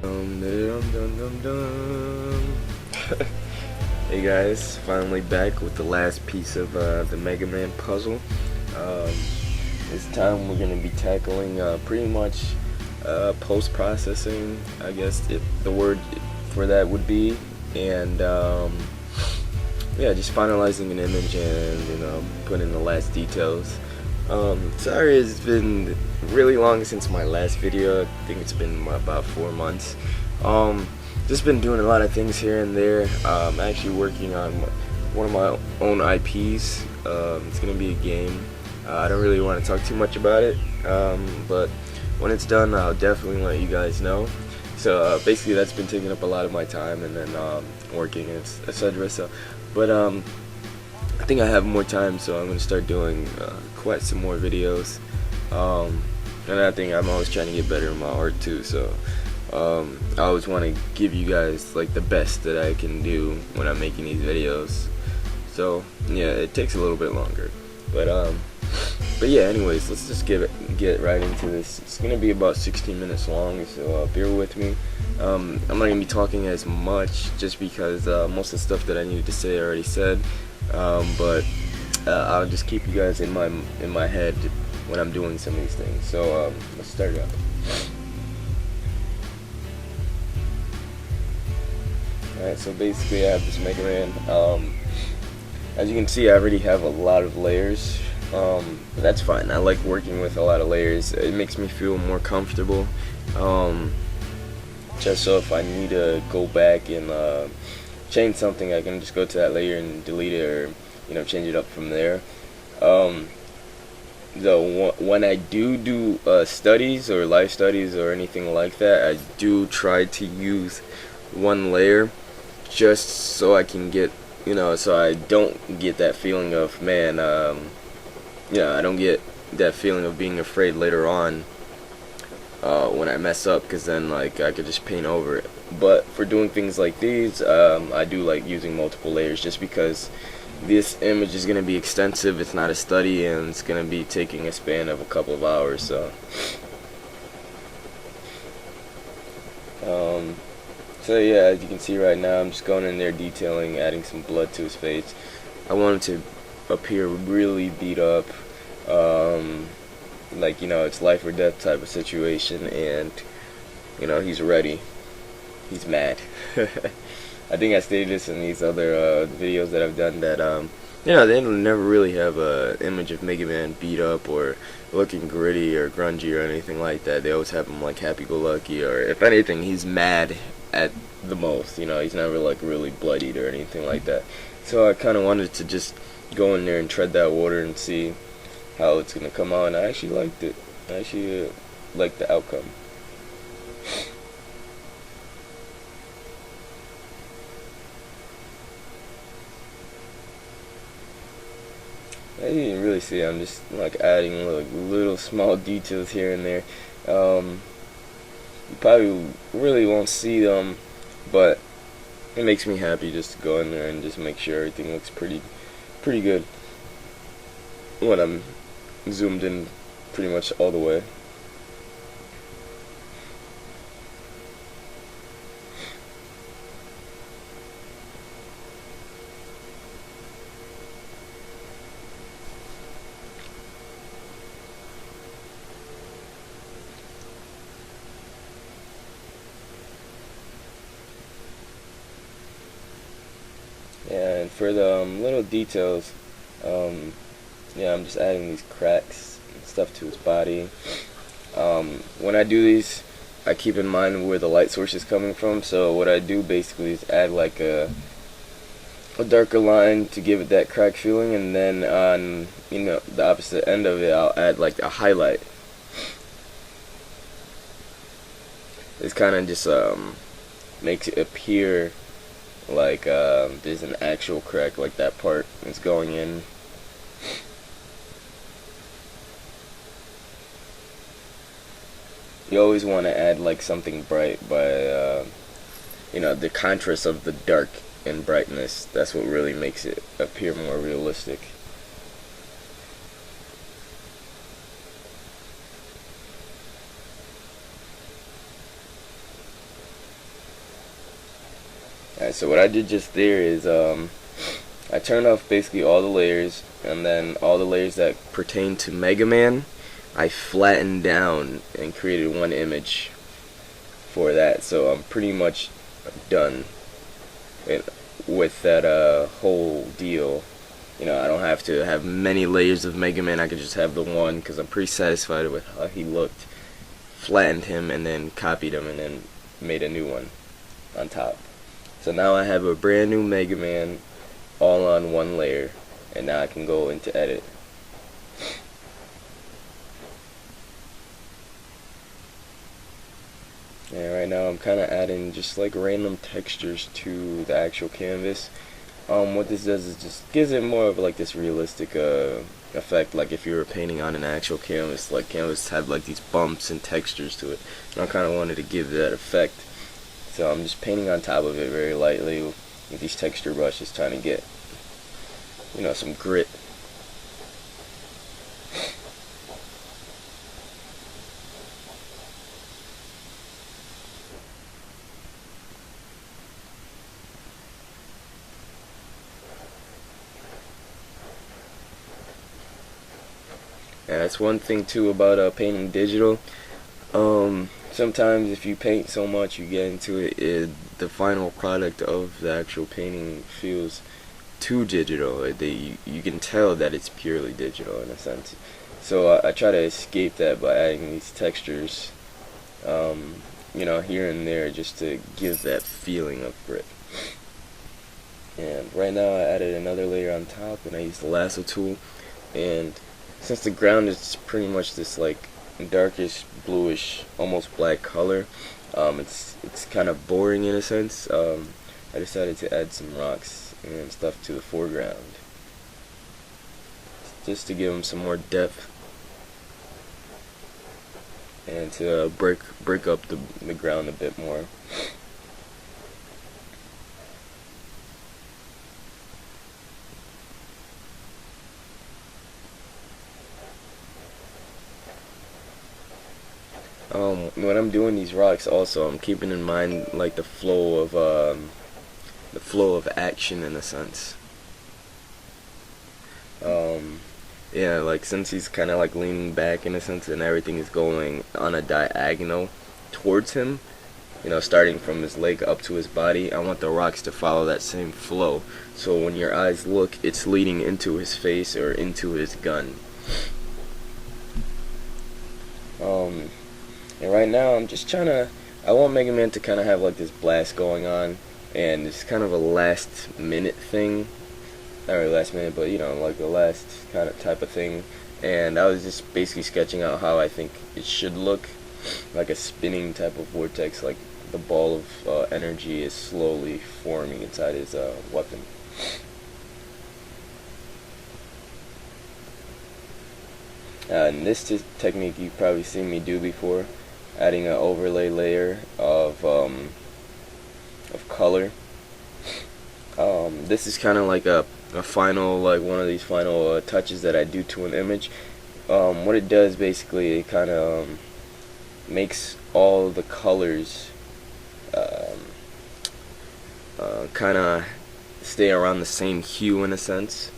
Hey guys, finally back with the last piece of the Megaman puzzle. This time we're going to be tackling pretty much post-processing, I guess the word for that would be, and yeah, just finalizing an image and putting in the last details. Sorry, it's been really long since my last video. I think it's been about 4 months. Just been doing a lot of things here and there. Actually working on one of my own IPs. It's gonna be a game. I don't really want to talk too much about it, but when it's done, I'll definitely let you guys know. So basically, that's been taking up a lot of my time, and then working, etc. So, but I think I have more time, so I'm gonna start doing quite some more videos. And I think I'm always trying to get better in my art too. So I always want to give you guys like the best that I can do when I'm making these videos. So yeah, it takes a little bit longer, but yeah. Anyways, let's just get right into this. It's gonna be about 16 minutes long, so bear with me. I'm not gonna be talking as much just because most of the stuff that I needed to say I already said. But I'll just keep you guys in my head when I'm doing some of these things. So let's start it up. Alright, so basically I have this Megaman. As you can see, I already have a lot of layers, but that's fine. I like working with a lot of layers. It makes me feel more comfortable. Just so if I need to go back and change something, I can just go to that layer and delete it, or change it up from there. Though when I do studies or live studies or anything like that, I do try to use one layer just so I can get, so I don't get that feeling of, man, I don't get that feeling of being afraid later on when I mess up, because then like I could just paint over it. But for doing things like these, I do like using multiple layers just because this image is going to be extensive. It's not a study, and it's going to be taking a span of a couple of hours. So yeah, as you can see right now, I'm just going in there detailing, adding some blood to his face. I want him to appear really beat up, like it's life or death type of situation, and he's ready. He's mad. I think I stated this in these other videos that I've done, that they never really have a image of Megaman beat up or looking gritty or grungy or anything like that. They always have him like happy-go-lucky, or if anything, he's mad at the most. He's never like really bloodied or anything like that. So I kind of wanted to just go in there and tread that water and see how it's gonna come out, and I actually liked it. I actually liked the outcome. As you can really see, I'm just like adding like little small details here and there. You probably really won't see them, but it makes me happy just to go in there and just make sure everything looks pretty good when I'm zoomed in pretty much all the way. Yeah, and for the little details, yeah, I'm just adding these cracks and stuff to his body. When I do these, I keep in mind where the light source is coming from. So what I do basically is add like a darker line to give it that crack feeling, and then on the opposite end of it, I'll add like a highlight. This kind of just makes it appear like there's an actual crack, like that part is going in. You always want to add like something bright by the contrast of the dark and brightness. That's what really makes it appear more realistic. Alright, so what I did just there is I turned off basically all the layers, and then all the layers that pertain to Megaman I flattened down and created one image for that. So I'm pretty much done with that whole deal. You know, I don't have to have many layers of Mega Man. I could just have the one because I'm pretty satisfied with how he looked. Flattened him and then copied him and then made a new one on top. So now I have a brand new Mega Man all on one layer, and now I can go into edit. And right now I'm kind of adding just like random textures to the actual canvas. What this does is just gives it more of like this realistic effect, like if you were painting on an actual canvas. Like canvas have like these bumps and textures to it, and I kind of wanted to give that effect. So I'm just painting on top of it very lightly with these texture brushes, trying to get, you know, some grit. And that's one thing too about painting digital. Sometimes if you paint so much, you get into it, the final product of the actual painting feels too digital. You can tell that it's purely digital in a sense. So I try to escape that by adding these textures, you know, here and there, just to give that feeling of grit. And right now I added another layer on top, and I used the lasso tool. And since the ground is pretty much this like darkish bluish, almost black color, it's kind of boring in a sense. I decided to add some rocks and stuff to the foreground, just to give them some more depth and to break up the ground a bit more. When I'm doing these rocks, also I'm keeping in mind like the flow of action in a sense. Yeah, like since he's kind of like leaning back in a sense, and everything is going on a diagonal towards him, you know, starting from his leg up to his body, I want the rocks to follow that same flow. So when your eyes look, it's leading into his face or into his gun. And right now I'm just I want Mega Man to kind of have like this blast going on, and it's kind of a last minute thing. Not really last minute, but you know, like the last kind of type of thing. And I was just basically sketching out how I think it should look, like a spinning type of vortex, like the ball of energy is slowly forming inside his weapon. And this technique you've probably seen me do before, adding an overlay layer of color. This is kind of like a final, like one of these final touches that I do to an image. What it does basically, it kind of makes all the colors kind of stay around the same hue in a sense.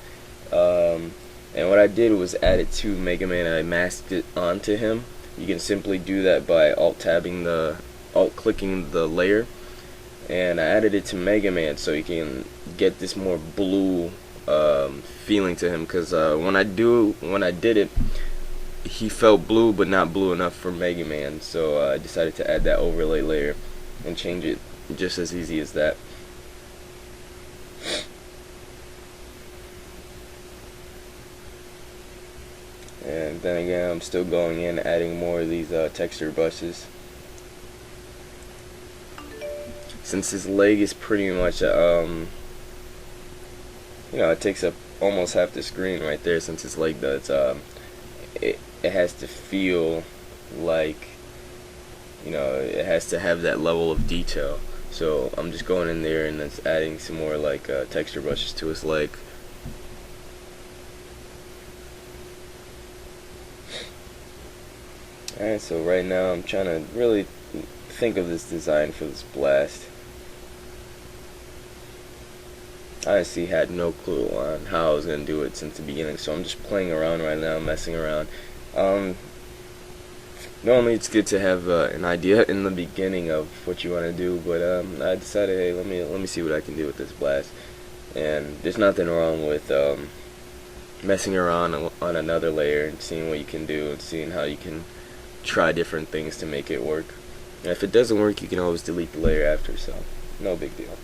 And what I did was add it to Mega Man, and I masked it onto him. You can simply do that by alt-clicking the layer, and I added it to Mega Man so you can get this more blue feeling to him. Because when I did it, he felt blue, but not blue enough for Mega Man. So I decided to add that overlay layer and change it just as easy as that. And then again, I'm still going in, adding more of these texture brushes. Since his leg is pretty much, you know, it takes up almost half the screen right there. Since his leg does, it has to feel like, you know, it has to have that level of detail. So I'm just going in there and just adding some more like texture brushes to his leg. Alright, so right now I'm trying to really think of this design for this blast. honestly had no clue on how I was gonna do it since the beginning. So I'm just playing around right now, messing around. Um, Normally it's good to have an idea in the beginning of what you want to do, but I decided, hey, let me see what I can do with this blast. And there's nothing wrong with messing around on another layer and seeing what you can do and seeing how you can try different things to make it work. And if it doesn't work, you can always delete the layer after, so no big deal.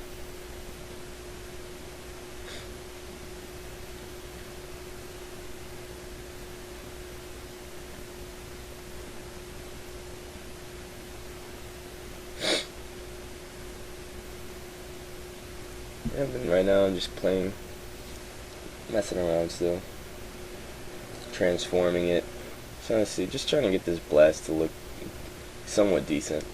Yeah, but right now I'm just playing, messing around still, transforming it, trying to see, just trying to get this blast to look somewhat decent.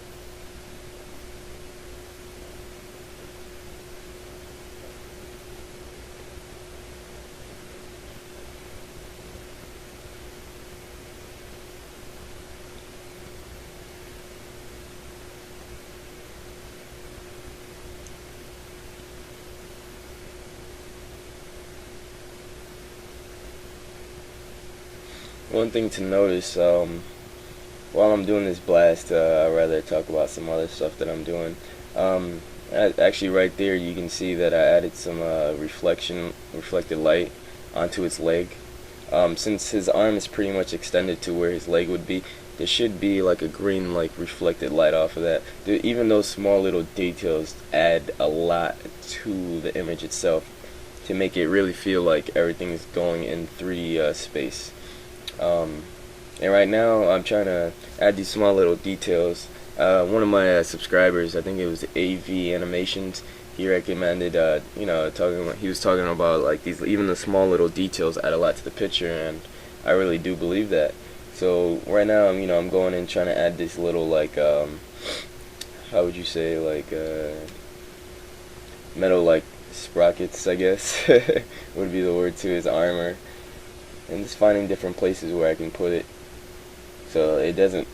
One thing to notice, while I'm doing this blast, I'd rather talk about some other stuff that I'm doing. Actually, right there, you can see that I added some reflected light onto its leg. Since his arm is pretty much extended to where his leg would be, there should be like a green, like reflected light off of that. Even those small little details add a lot to the image itself to make it really feel like everything is going in 3D space. And right now I'm trying to add these small little details. One of my subscribers, I think it was AV Animations, he recommended, he was talking about like these, even the small little details add a lot to the picture, and I really do believe that. So right now I'm going in trying to add this little like how would you say, like metal like sprockets, I guess would be the word, to his armor, and just finding different places where I can put it so it doesn't,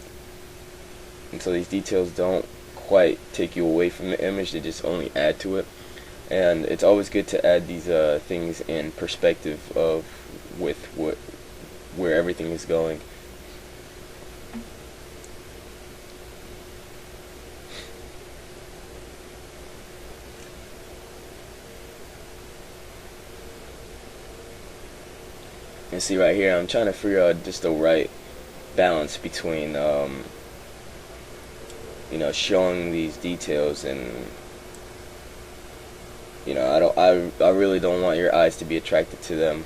and so these details don't quite take you away from the image, they just only add to it. And it's always good to add these things in perspective of where everything is going. And see right here, I'm trying to figure out just the right balance between showing these details, and I really don't want your eyes to be attracted to them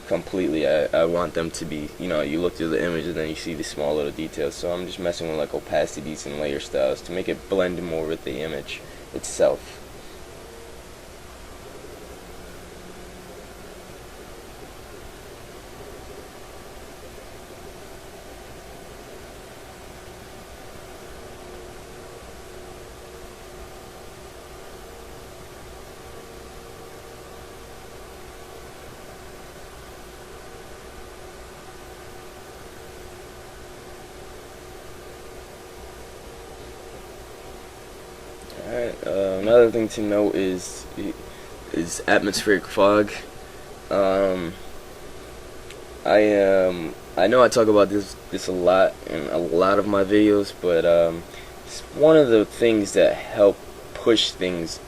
completely. I want them to be, you look through the image and then you see the small little details. So I'm just messing with like opacities and layer styles to make it blend more with the image itself. Alright, another thing to note is atmospheric fog. I know I talk about this a lot in a lot of my videos, but it's one of the things that help push things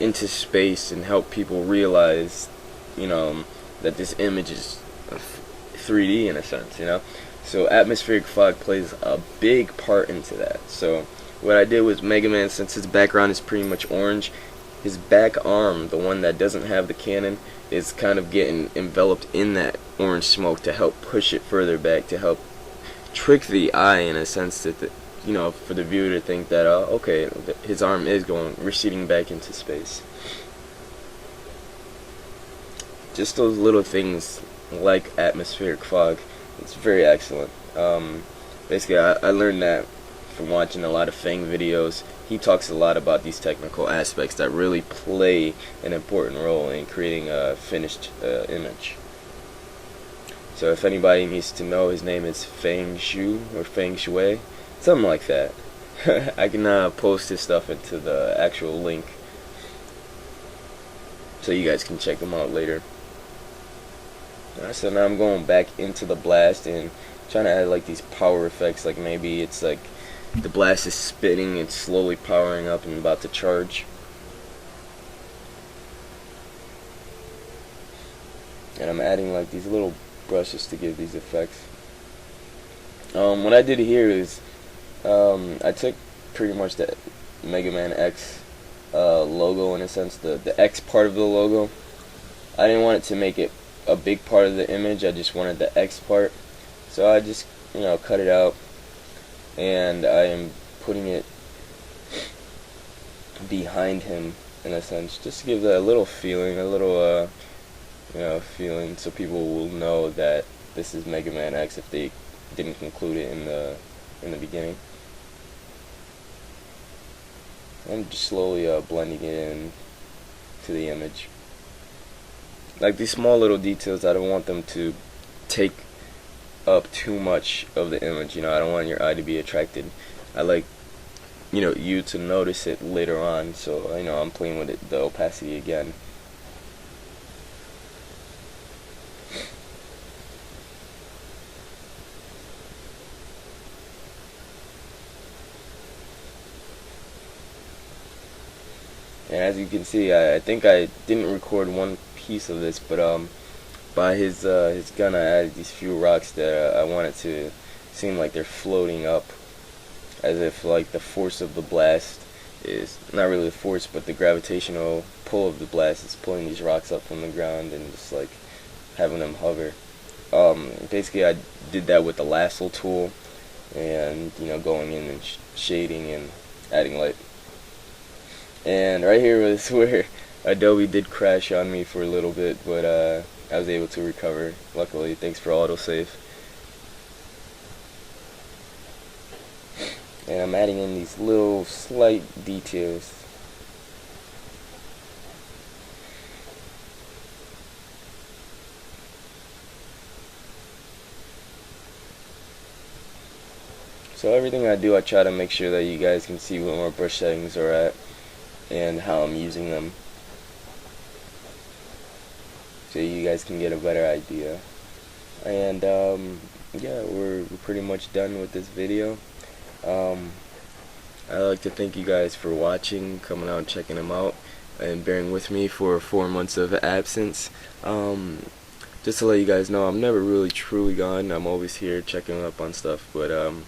into space and help people realize, that this image is 3D in a sense, So atmospheric fog plays a big part into that. So what I did was Megaman, since his background is pretty much orange, his back arm, the one that doesn't have the cannon, is kind of getting enveloped in that orange smoke to help push it further back, to help trick the eye in a sense that, for the viewer to think that, okay, his arm is receding back into space. Just those little things like atmospheric fog, it's very excellent. Basically, I learned that from watching a lot of Fang videos. He talks a lot about these technical aspects that really play an important role in creating a finished image. So if anybody needs to know, his name is Feng Shu or Feng Shui, something like that. I can post his stuff into the actual link. so you guys can check them out later. So now I'm going back into the blast and trying to add like these power effects, like maybe it's like the blast is spinning, it's slowly powering up and about to charge. And I'm adding like these little brushes to give these effects. What I did here is I took pretty much the Megaman X logo, in a sense, the X part of the logo. I didn't want it to make it a big part of the image, I just wanted the X part. So I just, cut it out, and I am putting it behind him, in a sense, just to give that a little feeling, feeling, so people will know that this is Mega Man X if they didn't include it in the beginning. I'm just slowly blending it in to the image. Like these small little details, I don't want them to take up too much of the image. I don't want your eye to be attracted. I like you to notice it later on. So I'm playing with the opacity again. And as you can see, I think I didn't record one piece of this, but by his gun I added these few rocks that I wanted to seem like they're floating up, as if like the force of the blast is not really the force, but the gravitational pull of the blast is pulling these rocks up from the ground and just like having them hover. Basically I did that with the lasso tool, and going in and shading and adding light. And right here was where Adobe did crash on me for a little bit, but I was able to recover, luckily. Thanks for autosave. And I'm adding in these little slight details. So everything I do, I try to make sure that you guys can see where my brush settings are at and how I'm using them, so you guys can get a better idea. And yeah, we're pretty much done with this video. I'd like to thank you guys for watching, coming out and checking them out, and bearing with me for 4 months of absence. Just to let you guys know, I'm never really truly gone. I'm always here checking up on stuff, but I'm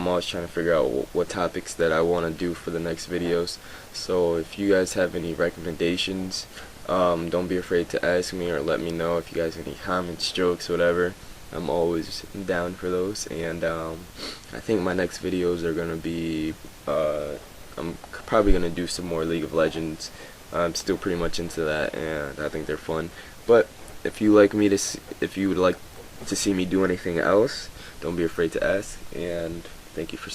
always trying to figure out what topics that I want to do for the next videos. So if you guys have any recommendations, don't be afraid to ask me or let me know. If you guys have any comments, jokes, whatever, I'm always down for those. And I think my next videos are going to be, I'm probably going to do some more League of Legends. I'm still pretty much into that, and I think they're fun. But if you would like to see me do anything else, don't be afraid to ask. And thank you for